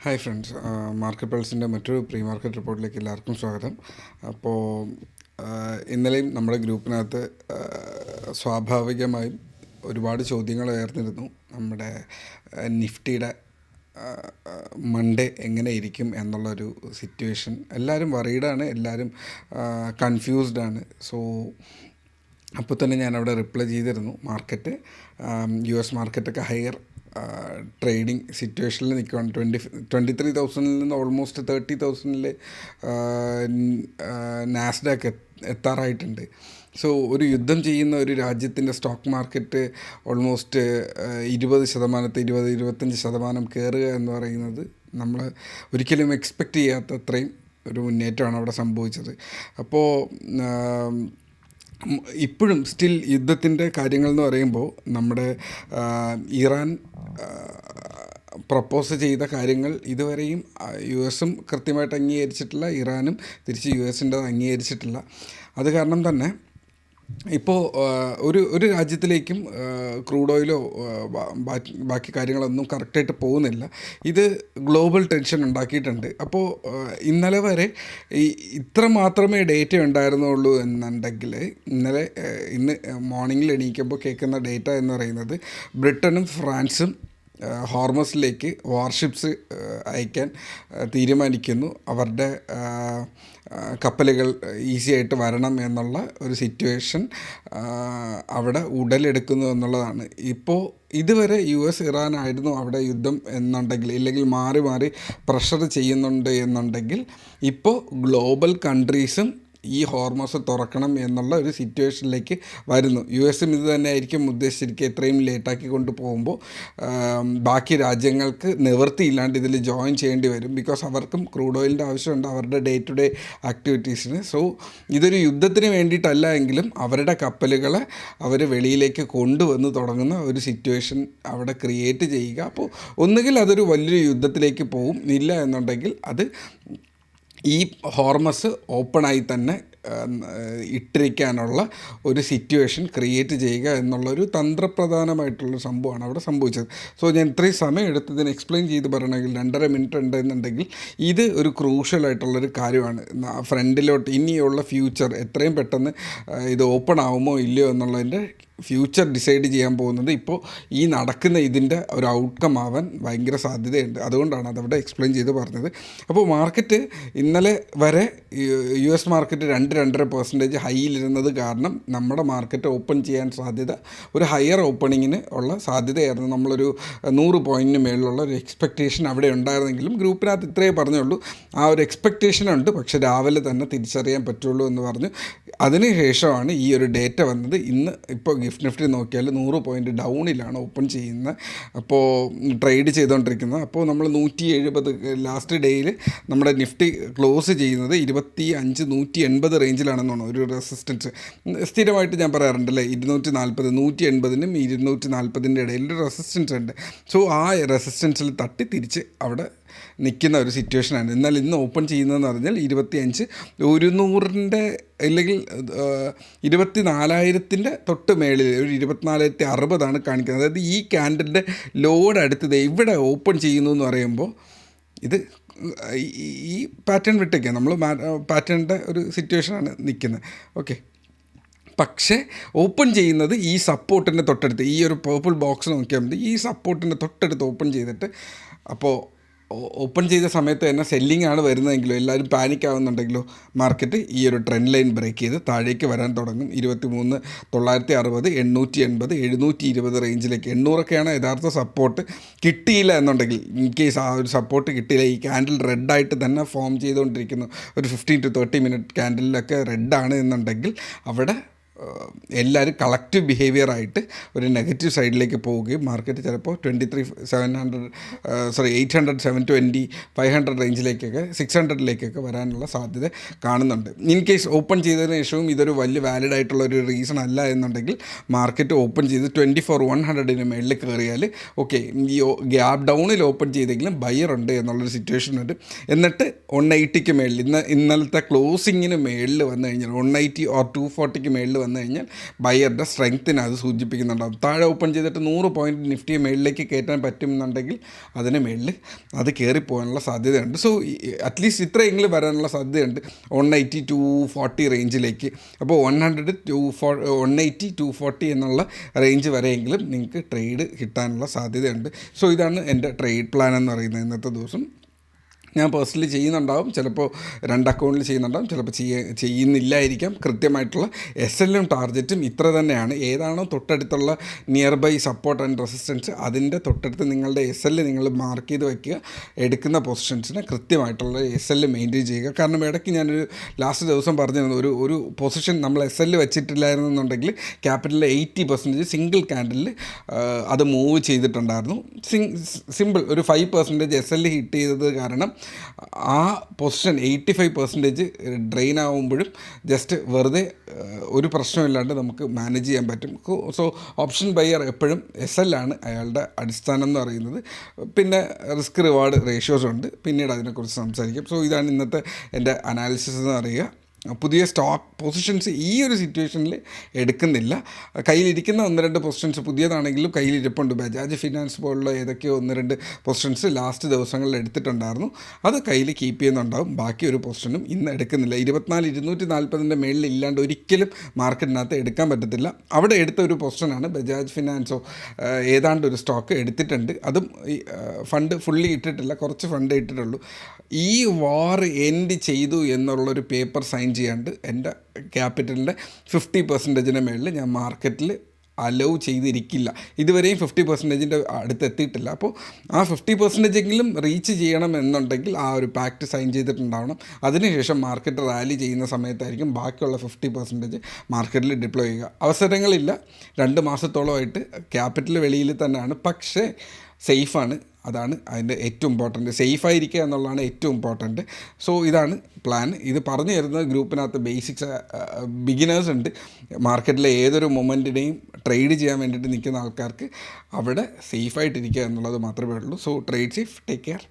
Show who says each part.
Speaker 1: Hi friends, market പൾസിൻ്റെ മറ്റൊരു pre market റിപ്പോർട്ടിലേക്ക് എല്ലാവർക്കും സ്വാഗതം. അപ്പോൾ ഇന്നലെയും നമ്മുടെ ഗ്രൂപ്പിനകത്ത് സ്വാഭാവികമായും ഒരുപാട് ചോദ്യങ്ങൾ ഉയർന്നിരുന്നു. നമ്മുടെ നിഫ്റ്റിയുടെ മൺഡേ എങ്ങനെ ഇരിക്കും എന്നുള്ളൊരു സിറ്റുവേഷൻ. എല്ലാവരും വറീഡാണ്, എല്ലാവരും കൺഫ്യൂസ്ഡാണ്. സോ അപ്പോൾ തന്നെ ഞാനവിടെ റിപ്ലൈ ചെയ്തിരുന്നു. മാർക്കറ്റ് US മാർക്കറ്റൊക്കെ ഹയർ ട്രേഡിംഗ് സിറ്റുവേഷനിൽ നിൽക്കുകയാണ്. 23,000 നിന്ന് ഓൾമോസ്റ്റ് 30,000 നാസ്ഡാക്ക് എത്താറായിട്ടുണ്ട്. സോ ഒരു യുദ്ധം ചെയ്യുന്ന ഒരു രാജ്യത്തിൻ്റെ സ്റ്റോക്ക് മാർക്കറ്റ് ഓൾമോസ്റ്റ് 20-25% കയറുക എന്ന് പറയുന്നത് നമ്മൾ ഒരിക്കലും എക്സ്പെക്റ്റ് ചെയ്യാത്ത അത്രയും ഒരു മുന്നേറ്റമാണ് അവിടെ സംഭവിച്ചത്. അപ്പോൾ ഇപ്പോഴും സ്റ്റിൽ യുദ്ധത്തിൻ്റെ കാര്യങ്ങൾ എന്ന് പറയുമ്പോൾ നമ്മുടെ ഇറാൻ പ്രപ്പോസ് ചെയ്ത കാര്യങ്ങൾ ഇതുവരെയും US കൃത്യമായിട്ട് അംഗീകരിച്ചിട്ടില്ല, ഇറാനും തിരിച്ച് US അംഗീകരിച്ചിട്ടില്ല. അത് കാരണം തന്നെ ഇപ്പോൾ ഒരു രാജ്യത്തിലേക്കും ക്രൂഡ് ഓയിലോ ബാക്കി കാര്യങ്ങളൊന്നും കറക്റ്റായിട്ട് പോകുന്നില്ല. ഇത് ഗ്ലോബൽ ടെൻഷൻ ഉണ്ടാക്കിയിട്ടുണ്ട്. അപ്പോൾ ഇന്നലെ വരെ ഇത്ര മാത്രമേ ഡേറ്റ ഉണ്ടായിരുന്നുള്ളൂ എന്നുണ്ടെങ്കിൽ ഇന്ന് മോർണിംഗിൽ എണീക്കുമ്പോൾ കേൾക്കുന്ന ഡേറ്റ എന്ന് പറയുന്നത് ബ്രിട്ടനും ഫ്രാൻസും ഹോർമസിലേക്ക് വാർഷിപ്സ് അയക്കാൻ തീരുമാനിക്കുന്നു. അവരുടെ കപ്പലുകൾ ഈസി ആയിട്ട് വരണം എന്നുള്ള ഒരു സിറ്റുവേഷൻ അവിടെ ഉടലെടുക്കുന്നു എന്നുള്ളതാണ്. ഇപ്പോൾ ഇതുവരെ US ഇറാൻ ആയിരുന്നു അവിടെ യുദ്ധം എന്നുണ്ടെങ്കിൽ, ഇല്ലെങ്കിൽ മാറി മാറി പ്രഷർ ചെയ്യുന്നുണ്ട് എന്നുണ്ടെങ്കിൽ, ഇപ്പോൾ ഗ്ലോബൽ കൺട്രീസും ഈ ഹോർമോസ് തുറക്കണം എന്നുള്ള ഒരു സിറ്റുവേഷനിലേക്ക് വരുന്നു. US ഇത് തന്നെ ആയിരിക്കും ഉദ്ദേശിച്ചിരിക്കുക. എത്രയും ലേറ്റാക്കി കൊണ്ട് പോകുമ്പോൾ ബാക്കി രാജ്യങ്ങൾക്ക് നിവൃത്തിയില്ലാണ്ട് ഇതിൽ ജോയിൻ ചെയ്യേണ്ടി വരും. ബിക്കോസ് അവർക്കും ക്രൂഡ് ഓയിലിൻ്റെ ആവശ്യമുണ്ട് അവരുടെ ഡേ ടു ഡേ ആക്ടിവിറ്റീസിന്. സോ ഇതൊരു യുദ്ധത്തിന് വേണ്ടിയിട്ടല്ല എങ്കിലും അവരുടെ കപ്പലുകളെ അവർ വെളിയിലേക്ക് കൊണ്ടുവന്ന് തുടങ്ങുന്ന ഒരു സിറ്റുവേഷൻ അവിടെ ക്രിയേറ്റ് ചെയ്യുക. അപ്പോൾ ഒന്നുകിൽ അതൊരു വലിയൊരു യുദ്ധത്തിലേക്ക് പോകും, ഇല്ല എന്നുണ്ടെങ്കിൽ അത് ഈ ഹോർമസ് ഓപ്പണായി തന്നെ ഇട്ടിരിക്കാനുള്ള ഒരു സിറ്റുവേഷൻ ക്രിയേറ്റ് ചെയ്യുക എന്നുള്ളൊരു തന്ത്രപ്രധാനമായിട്ടുള്ളൊരു സംഭവമാണ് അവിടെ സംഭവിച്ചത്. സോ ഞാൻ ഇത്രയും സമയം എടുത്തതിന് എക്സ്പ്ലെയിൻ ചെയ്ത് പറയണമെങ്കിൽ 2.5 മിനിറ്റ് ഉണ്ടെന്നുണ്ടെങ്കിൽ ഇത് ഒരു ക്രൂഷ്യലായിട്ടുള്ളൊരു കാര്യമാണ്. ഫ്രണ്ടിലോട്ട് ഇനിയുള്ള ഫ്യൂച്ചർ എത്രയും പെട്ടെന്ന് ഇത് ഓപ്പൺ ആവുമോ ഇല്ലയോ എന്നുള്ളതിൻ്റെ ഫ്യൂച്ചർ ഡിസൈഡ് ചെയ്യാൻ പോകുന്നത് ഇപ്പോൾ ഈ നടക്കുന്ന ഇതിൻ്റെ ഒരു ഔട്ട്കം ആവാൻ ഭയങ്കര സാധ്യതയുണ്ട്. അതുകൊണ്ടാണ് അതവിടെ എക്സ്പ്ലെയിൻ ചെയ്ത് പറഞ്ഞത്. അപ്പോൾ മാർക്കറ്റ് ഇന്നലെ വരെ US മാർക്കറ്റ് 2-2.5% ഹൈയിലിരുന്നത് കാരണം നമ്മുടെ മാർക്കറ്റ് ഓപ്പൺ ചെയ്യാൻ സാധ്യത ഒരു ഹയർ ഓപ്പണിങ്ങിന് ഉള്ള സാധ്യതയായിരുന്നു. നമ്മളൊരു 100 പോയിൻറ്റിന് മേളിലുള്ള ഒരു എക്സ്പെക്റ്റേഷൻ അവിടെ ഉണ്ടായിരുന്നെങ്കിലും ഗ്രൂപ്പിനകത്ത് ഇത്രയേ പറഞ്ഞുള്ളൂ. ആ ഒരു എക്സ്പെക്റ്റേഷൻ ഉണ്ട്, പക്ഷേ രാവിലെ തന്നെ തിരിച്ചറിയാൻ പറ്റുള്ളൂ എന്ന് പറഞ്ഞു. അതിനുശേഷമാണ് ഈ ഒരു ഡേറ്റ വന്നത്. ഇന്ന് ഇപ്പോൾ ഗിഫ്റ്റ് നിഫ്റ്റി നോക്കിയാൽ 100 പോയിൻറ്റ് ഡൗണിലാണ് ഓപ്പൺ ചെയ്യുന്നത്, അപ്പോൾ ട്രേഡ് ചെയ്തുകൊണ്ടിരിക്കുന്നത്. അപ്പോൾ നമ്മൾ 170 ലാസ്റ്റ് ഡേയിൽ നമ്മുടെ നിഫ്റ്റി ക്ലോസ് ചെയ്യുന്നത് 25-180 റേഞ്ചിലാണെന്നാണ് ഒരു റെസിസ്റ്റൻസ്. സ്ഥിരമായിട്ട് ഞാൻ പറയാറുണ്ടല്ലേ, 240 180-നും 240-ൻ്റെ ഇടയിലൊരു റെസിസ്റ്റൻസ് ഉണ്ട്. സോ ആ റെസിസ്റ്റൻസിൽ തട്ടി തിരിച്ച് അവിടെ നിൽക്കുന്ന ഒരു സിറ്റുവേഷനാണ്. എന്നാൽ ഇന്ന് ഓപ്പൺ ചെയ്യുന്നതെന്ന് പറഞ്ഞാൽ 25-100 അല്ലെങ്കിൽ 24,000 തൊട്ട് മേളിൽ ഒരു 24,060 കാണിക്കുന്നത്. അതായത് ഈ ക്യാൻഡലിൻ്റെ ലോഡ് അടുത്തത് ഇവിടെ ഓപ്പൺ ചെയ്യുന്നു എന്ന് പറയുമ്പോൾ ഇത് ഈ പാറ്റേൺ വിട്ടേക്കാം. നമ്മൾ പാറ്റേണിൻ്റെ ഒരു സിറ്റുവേഷനാണ് നിൽക്കുന്നത്. ഓക്കെ, പക്ഷേ ഓപ്പൺ ചെയ്യുന്നത് ഈ സപ്പോർട്ടിൻ്റെ തൊട്ടടുത്ത്, ഈ ഒരു പേർപ്പിൾ ബോക്സ് നോക്കിയാൽ മതി, ഈ സപ്പോർട്ടിൻ്റെ തൊട്ടടുത്ത് ഓപ്പൺ ചെയ്തിട്ട്, അപ്പോൾ ഓപ്പൺ ചെയ്ത സമയത്ത് തന്നെ സെല്ലിംഗ് ആണ് വരുന്നതെങ്കിലോ എല്ലാവരും പാനിക് ആവുന്നുണ്ടെങ്കിലോ മാർക്കറ്റ് ഈ ഒരു ട്രെൻഡ് ലൈൻ ബ്രേക്ക് ചെയ്ത് താഴേക്ക് വരാൻ തുടങ്ങും. 23,960 880 720 റേഞ്ചിലേക്ക്. 800ഒക്കെയാണ് യഥാർത്ഥ സപ്പോർട്ട്. കിട്ടിയില്ല എന്നുണ്ടെങ്കിൽ, ഇൻ കേസ് ആ ഒരു സപ്പോർട്ട് കിട്ടിയില്ല, ഈ ക്യാൻഡിൽ റെഡായിട്ട് തന്നെ ഫോം ചെയ്തുകൊണ്ടിരിക്കുന്നു, ഒരു 15-30 മിനിറ്റ് ക്യാൻഡിലൊക്കെ റെഡാണ് എന്നുണ്ടെങ്കിൽ അവിടെ എല്ലാവരും കളക്റ്റീവ് ബിഹേവിയറായിട്ട് ഒരു നെഗറ്റീവ് സൈഡിലേക്ക് പോവുകയും മാർക്കറ്റ് ചിലപ്പോൾ 800 720 500 റേഞ്ചിലേക്കൊക്കെ 600ലേക്കൊക്കെ വരാനുള്ള സാധ്യത കാണുന്നുണ്ട്. ഇൻ കേസ് ഓപ്പൺ ചെയ്തതിന് ശേഷവും ഇതൊരു വലിയ വാലിഡ് ആയിട്ടുള്ളൊരു റീസൺ അല്ല എന്നുണ്ടെങ്കിൽ മാർക്കറ്റ് ഓപ്പൺ ചെയ്ത് 24,100-ന് മേളിൽ കയറിയാൽ ഓക്കെ, ഈ ഗ്യാപ്പ് ഡൗണിൽ ഓപ്പൺ ചെയ്തെങ്കിലും ബയർ ഉണ്ട് എന്നുള്ളൊരു സിറ്റുവേഷൻ ഉണ്ട്. എന്നിട്ട് 180-ക്ക് മേളിൽ ഇന്നലത്തെ ക്ലോസിങ്ങിന് മേളിൽ വന്നു കഴിഞ്ഞാൽ 180 or 240-ക്ക് മേളിൽ വന്നു വന്നു കഴിഞ്ഞാൽ ബയറുടെ സ്ട്രെങ്ത്തിനെ അത് സൂചിപ്പിക്കുന്നുണ്ടാകും. താഴെ ഓപ്പൺ ചെയ്തിട്ട് 100 പോയിൻറ്റ് നിഫ്റ്റിയെ മേളിലേക്ക് കയറ്റാൻ പറ്റുമെന്നുണ്ടെങ്കിൽ അതിന് മേളിൽ അത് കയറിപ്പോകാനുള്ള സാധ്യതയുണ്ട്. സോ അറ്റ്ലീസ്റ്റ് ഇത്രയെങ്കിലും വരാനുള്ള സാധ്യതയുണ്ട് 180 240 റേഞ്ചിലേക്ക്. അപ്പോൾ 100 180 240 എന്നുള്ള റേഞ്ച് വരെയെങ്കിലും നിങ്ങൾക്ക് ട്രേഡ് കിട്ടാനുള്ള സാധ്യതയുണ്ട്. സോ ഇതാണ് എൻ്റെ ട്രേഡ് പ്ലാൻ എന്ന് പറയുന്നത്. ഇന്നത്തെ ദിവസം ഞാൻ പേഴ്സണലി ചെയ്യുന്നുണ്ടാവും, ചിലപ്പോൾ 2 അക്കൗണ്ടിൽ ചെയ്യുന്നുണ്ടാവും, ചിലപ്പോൾ ചെയ്യുന്നില്ലായിരിക്കാം. കൃത്യമായിട്ടുള്ള SL-ഉം ടാർഗറ്റും ഇത്ര തന്നെയാണ്. ഏതാണോ തൊട്ടടുത്തുള്ള nearby support and resistance അതിൻ്റെ തൊട്ടടുത്ത് നിങ്ങളുടെ SL നിങ്ങൾ മാർക്ക് ചെയ്ത് വയ്ക്കുക. എടുക്കുന്ന പൊസിഷൻസിന് കൃത്യമായിട്ടുള്ള SL മെയിൻറ്റെയിൻ ചെയ്യുക. കാരണം ഇടയ്ക്ക് ഞാനൊരു ലാസ്റ്റ് ദിവസം പറഞ്ഞിരുന്നു, ഒരു പൊസിഷൻ നമ്മൾ SL വെച്ചിട്ടില്ലായിരുന്നെന്നുണ്ടെങ്കിൽ ക്യാപിറ്റലിൽ 80% സിംഗിൾ ക്യാൻഡലിൽ അത് മൂവ് ചെയ്തിട്ടുണ്ടായിരുന്നു. സിമ്പിൾ ഒരു 5% SL ഹിറ്റ് ചെയ്തത് കാരണം ആ പൊസിഷൻ 85% ഡ്രെയിൻ ആകുമ്പോഴും ജസ്റ്റ് വെറുതെ ഒരു പ്രശ്നമില്ലാണ്ട് നമുക്ക് മാനേജ് ചെയ്യാൻ പറ്റും. സോ ഓപ്ഷൻ ബയർ എപ്പോഴും SL ആണ് അയാളുടെ അടിസ്ഥാനം എന്ന് പറയുന്നത്. പിന്നെ റിസ്ക് റിവാർഡ് റേഷ്യോസ് ഉണ്ട്, പിന്നീട് അതിനെക്കുറിച്ച് സംസാരിക്കും. സോ ഇതാണ് ഇന്നത്തെ എൻ്റെ അനാലിസിസ് എന്ന് പറയുക. പുതിയ സ്റ്റോക്ക് പൊസിഷൻസ് ഈ ഒരു സിറ്റുവേഷനിൽ എടുക്കുന്നില്ല. കയ്യിലിരിക്കുന്ന 1-2 പൊസിഷൻസ് പുതിയതാണെങ്കിലും കയ്യിലിരിപ്പുണ്ട്. ബജാജ് ഫിനാൻസ് പോലുള്ള ഏതൊക്കെയോ 1-2 പൊസിഷൻസ് ലാസ്റ്റ് ദിവസങ്ങളിൽ എടുത്തിട്ടുണ്ടായിരുന്നു, അത് കയ്യിൽ കീപ്പ് ചെയ്യുന്നുണ്ടാവും. ബാക്കി ഒരു പൊസിഷനും ഇന്ന് എടുക്കുന്നില്ല. 24,240 മേളിൽ ഇല്ലാണ്ട് ഒരിക്കലും മാർക്കറ്റിനകത്ത് എടുക്കാൻ പറ്റത്തില്ല. അവിടെ എടുത്ത ഒരു പൊസിഷനാണ് ബജാജ് ഫിനാൻസോ ഏതാണ്ട് ഒരു സ്റ്റോക്ക് എടുത്തിട്ടുണ്ട്. അതും ഫണ്ട് ഫുള്ളി ഇട്ടിട്ടില്ല, കുറച്ച് ഫണ്ട് ഇട്ടിട്ടുള്ളൂ. ഈ വാർ എൻഡ് ചെയ്തു എന്നുള്ളൊരു പേപ്പർ സൈൻ ചെയ്യാണ്ട് എൻ്റെ ക്യാപിറ്റലിൻ്റെ 50%-ന് മേളിൽ ഞാൻ മാർക്കറ്റിൽ അലൗ ചെയ്തിരിക്കില്ല. ഇതുവരെയും 50%-ൻ്റെ അടുത്ത് എത്തിയിട്ടില്ല. അപ്പോൾ ആ 50%-എങ്കിലും റീച്ച് ചെയ്യണം എന്നുണ്ടെങ്കിൽ ആ ഒരു പാക്റ്റ് സൈൻ ചെയ്തിട്ടുണ്ടാവണം. അതിനുശേഷം മാർക്കറ്റ് റാലി ചെയ്യുന്ന സമയത്തായിരിക്കും ബാക്കിയുള്ള 50% മാർക്കറ്റിൽ ഡിപ്ലോയ് ചെയ്യുക. അവസരങ്ങളില്ല. 2 മാസത്തോളമായിട്ട് ക്യാപിറ്റൽ വെളിയിൽ തന്നെയാണ്, പക്ഷേ സേഫാണ്. അതാണ് അതിൻ്റെ ഏറ്റവും ഇമ്പോർട്ടൻറ്റ്. സേഫായിരിക്കുക എന്നുള്ളതാണ് ഏറ്റവും ഇമ്പോർട്ടൻറ്റ്. സോ ഇതാണ് പ്ലാൻ. ഇത് പറഞ്ഞു തരുന്ന ഗ്രൂപ്പിനകത്ത് ബേസിക്സ് ബിഗിനേഴ്സ് ഉണ്ട്. മാർക്കറ്റിലെ ഏതൊരു മൊമെൻറ്റിനെയും ട്രേഡ് ചെയ്യാൻ വേണ്ടിയിട്ട് നിൽക്കുന്ന ആൾക്കാർക്ക് അവിടെ സേഫായിട്ടിരിക്കുക എന്നുള്ളത് മാത്രമേ ഉള്ളൂ. So trade safe, take care.